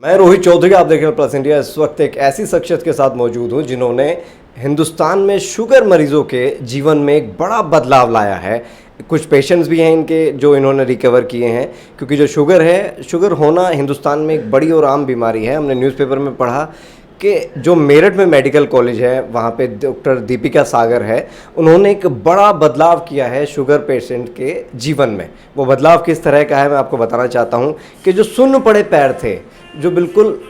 मैं रोहित चौधरी, आप देख रहे हैं प्लस इंडिया। इस वक्त एक ऐसी शख्सियत के साथ मौजूद हूं जिन्होंने हिंदुस्तान में शुगर मरीजों के जीवन में एक बड़ा बदलाव लाया है। कुछ पेशेंट्स भी हैं इनके जो इन्होंने रिकवर किए हैं, क्योंकि जो शुगर होना हिंदुस्तान में एक बड़ी और आम बीमारी है। हमने न्यूज़पेपर में पढ़ा कि जो मेरठ में मेडिकल कॉलेज है वहाँ पे डॉक्टर दीपिका सागर है, उन्होंने एक बड़ा बदलाव किया है शुगर पेशेंट के जीवन में। वो बदलाव किस तरह का है मैं आपको बताना चाहता हूँ कि जो सुन्न पड़े पैर थे, जो बिल्कुल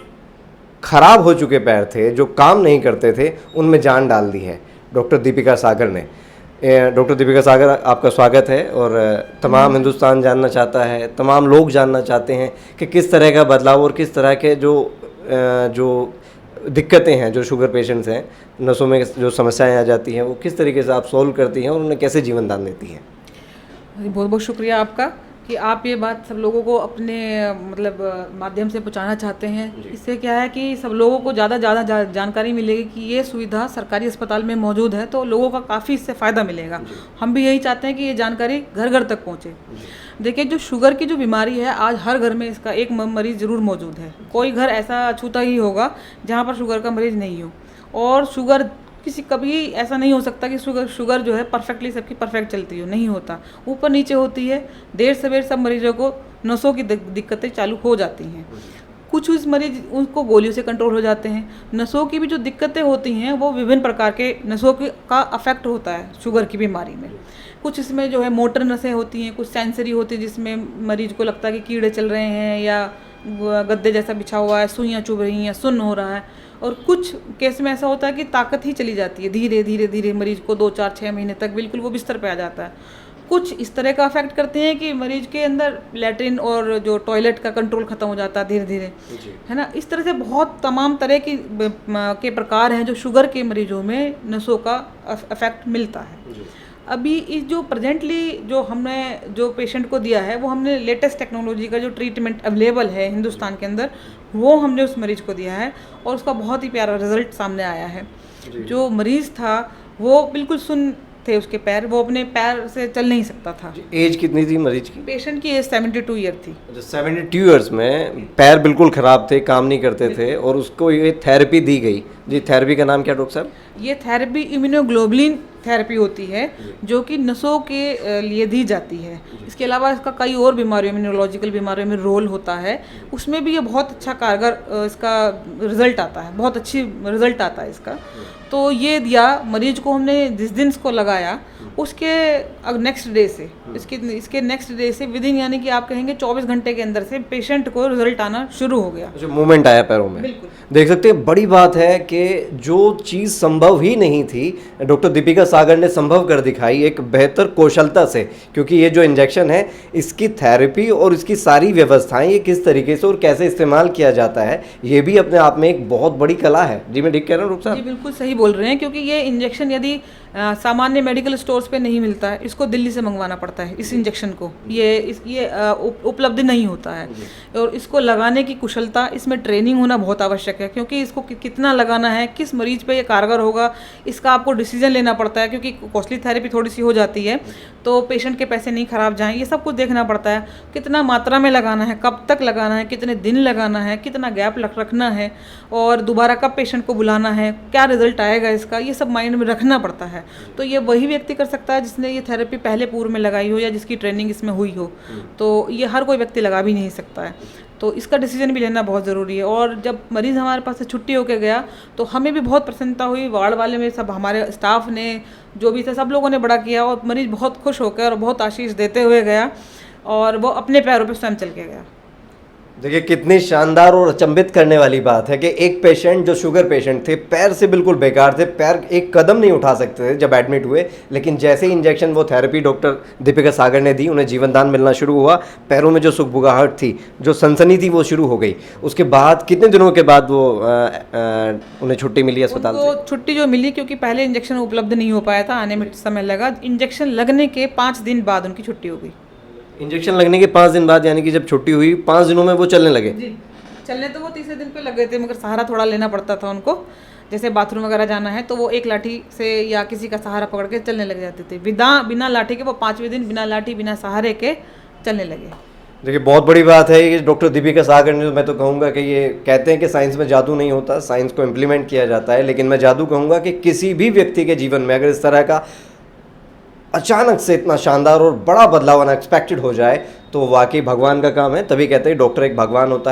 ख़राब हो चुके पैर थे, जो काम नहीं करते थे, उनमें जान डाल दी है डॉक्टर दीपिका सागर ने। डॉक्टर दीपिका सागर, आपका स्वागत है। और तमाम हिंदुस्तान जानना चाहता है, तमाम लोग जानना चाहते हैं कि किस तरह का बदलाव और किस तरह के जो दिक्कतें हैं, जो शुगर पेशेंट्स हैं, नसों में जो समस्याएं आ जाती हैं, वो किस तरीके से आप सॉल्व करती हैं और उन्हें कैसे जीवन दान देती हैं। बहुत बहुत शुक्रिया आपका कि आप ये बात सब लोगों को अपने माध्यम से पहुंचाना चाहते हैं। इससे क्या है कि सब लोगों को ज़्यादा जानकारी मिलेगी कि ये सुविधा सरकारी अस्पताल में मौजूद है, तो लोगों का काफ़ी इससे फ़ायदा मिलेगा। हम भी यही चाहते हैं कि ये जानकारी घर घर तक पहुँचे। देखिए, जो शुगर की जो बीमारी है, आज हर घर में इसका एक मरीज़ ज़रूर मौजूद है। कोई घर ऐसा अछूता ही होगा जहाँ पर शुगर का मरीज़ नहीं हो। और शुगर कभी ऐसा नहीं हो सकता कि शुगर जो है परफेक्टली सबकी परफेक्ट चलती हो, नहीं होता। ऊपर नीचे होती है। देर सवेर सब मरीजों को नसों की दिक्कतें चालू हो जाती हैं। कुछ उस मरीज उनको गोलियों से कंट्रोल हो जाते हैं। नसों की भी जो दिक्कतें होती हैं वो विभिन्न प्रकार के नसों का अफेक्ट होता है शुगर की बीमारी में। कुछ इसमें जो है मोटर नसें होती हैं, कुछ सेंसरी होती है जिसमें मरीज को लगता है कि कीड़े चल रहे हैं या गद्दे जैसा बिछा हुआ है, सुइयाँ चुभ रही हैं, सुन्न हो रहा है। और कुछ केस में ऐसा होता है कि ताकत ही चली जाती है, धीरे धीरे मरीज को 2, 4, 6 महीने तक बिल्कुल वो बिस्तर पे आ जाता है। कुछ इस तरह का अफेक्ट करते हैं कि मरीज के अंदर लैट्रिन और जो टॉयलेट का कंट्रोल ख़त्म हो जाता है धीरे धीरे, है ना। इस तरह से बहुत तमाम तरह के प्रकार हैं जो शुगर के मरीजों में नसों का अफेक्ट मिलता है। अभी इस जो प्रेजेंटली जो हमने जो पेशेंट को दिया है, वो हमने लेटेस्ट टेक्नोलॉजी का जो ट्रीटमेंट अवेलेबल है हिंदुस्तान के अंदर, वो हमने उस मरीज को दिया है और उसका बहुत ही प्यारा रिजल्ट सामने आया है। जो मरीज़ था वो बिल्कुल सुन्न थे उसके पैर, वो अपने पैर से चल नहीं सकता था। एज कितनी थी मरीज की? पेशेंट की एज 72 ईयर थी। 72 ईयर्स में पैर बिल्कुल ख़राब थे, काम नहीं करते थे, और उसको ये थेरेपी दी गई। जी, थेरेपी का नाम क्या डॉक्टर साहब? ये थेरेपी इम्यूनोग्लोबुलिन थेरेपी होती है, जो कि नसों के लिए दी जाती है। इसके अलावा इसका कई और बीमारियों में, न्यूरोलॉजिकल बीमारियों में रोल होता है, उसमें भी ये बहुत अच्छा कारगर इसका रिजल्ट आता है, बहुत अच्छी रिजल्ट आता है इसका। तो ये दिया मरीज को हमने, जिस दिन इसको लगाया उसके नेक्स्ट डे से, इसके नेक्स्ट डे से विदिन, यानी कि आप कहेंगे 24 घंटे के अंदर से पेशेंट को रिजल्ट आना शुरू हो गया। जो मूवमेंट आया पैरों में, देख सकते हैं। बड़ी बात है कि जो चीज़ संभव ही नहीं थी, डॉक्टर दीपिका सागर ने संभव कर दिखाई एक बेहतर कौशलता से। क्योंकि ये जो इंजेक्शन है, इसकी थेरेपी और इसकी सारी व्यवस्थाएं, ये किस तरीके से और कैसे इस्तेमाल किया जाता है, ये भी अपने आप में एक बहुत बड़ी कला है। जी, मैं ठीक कह रहा हूँ डॉक्टर साहब? जी, बिल्कुल सही बोल रहे हैं। क्योंकि ये इंजेक्शन यदि सामान्य मेडिकल स्टोर्स पे नहीं मिलता है, इसको दिल्ली से मंगवाना पड़ता है। इस इंजेक्शन को ये उपलब्ध नहीं होता है। और इसको लगाने की कुशलता, इसमें ट्रेनिंग होना बहुत आवश्यक है। क्योंकि इसको कितना लगाना है, किस मरीज पे ये कारगर होगा, इसका आपको डिसीजन लेना पड़ता है। क्योंकि कॉस्टली थेरेपी थोड़ी सी हो जाती है, तो पेशेंट के पैसे नहीं खराब जाएँ, ये सब कुछ देखना पड़ता है। कितना मात्रा में लगाना है, कब तक लगाना है, कितने दिन लगाना है, कितना गैप रखना है, और दोबारा कब पेशेंट को बुलाना है, क्या रिजल्ट आएगा इसका, ये सब माइंड में रखना पड़ता है। तो ये वही व्यक्ति कर सकता है जिसने ये थेरेपी पहले पूर्व में लगाई हो या जिसकी ट्रेनिंग इसमें हुई हो। तो ये हर कोई व्यक्ति लगा भी नहीं सकता है। तो इसका डिसीजन भी लेना बहुत ज़रूरी है। और जब मरीज़ हमारे पास से छुट्टी होकर गया, तो हमें भी बहुत प्रसन्नता हुई। वार्ड वाले में सब, हमारे स्टाफ ने, जो भी थे, सब लोगों ने बड़ा किया, और मरीज़ बहुत खुश होकर और बहुत आशीष देते हुए गया, और वो अपने पैरों पर स्वयं चल के गया। देखिए, कितनी शानदार और अचंभित करने वाली बात है कि एक पेशेंट, जो शुगर पेशेंट थे, पैर से बिल्कुल बेकार थे, पैर एक कदम नहीं उठा सकते थे जब एडमिट हुए, लेकिन जैसे ही इंजेक्शन, वो थेरेपी डॉक्टर दीपिका सागर ने दी, उन्हें जीवन दान मिलना शुरू हुआ। पैरों में जो सुगबुगाहट थी, जो सनसनी थी, वो शुरू हो गई। उसके बाद कितने दिनों के बाद वो उन्हें छुट्टी मिली अस्पताल से? छुट्टी जो मिली, क्योंकि पहले इंजेक्शन उपलब्ध नहीं हो पाया था, आने में समय लगा। इंजेक्शन लगने के 5 दिन बाद उनकी छुट्टी हो गई। इंजेक्शन लगने के 5 दिन बाद, यानी कि जब छुट्टी हुई, 5 दिनों में वो चलने लगे? जी, चलने तो वो तीसरे दिन पे लग गए थे, मगर सहारा थोड़ा लेना पड़ता था उनको। जैसे बाथरूम वगैरह जाना है तो वो एक लाठी से या किसी का सहारा पकड़ के चलने लग जाते थे। बिना लाठी के वो 5वें दिन बिना लाठी, बिना सहारे के चलने लगे। देखिए बहुत बड़ी बात है ये डॉक्टर दीपिका सागर ने, मैं तो कहूँगा कि ये कहते हैं कि साइंस में जादू नहीं होता, साइंस को इम्प्लीमेंट किया जाता है, लेकिन मैं जादू कहूँगा कि किसी भी व्यक्ति के जीवन में अगर इस तरह का अचानक से इतना शानदार और बड़ा बदलाव अनएक्सपेक्टेड हो जाए तो वाकई भगवान का काम है, तभी कहते हैं डॉक्टर एक भगवान होता है।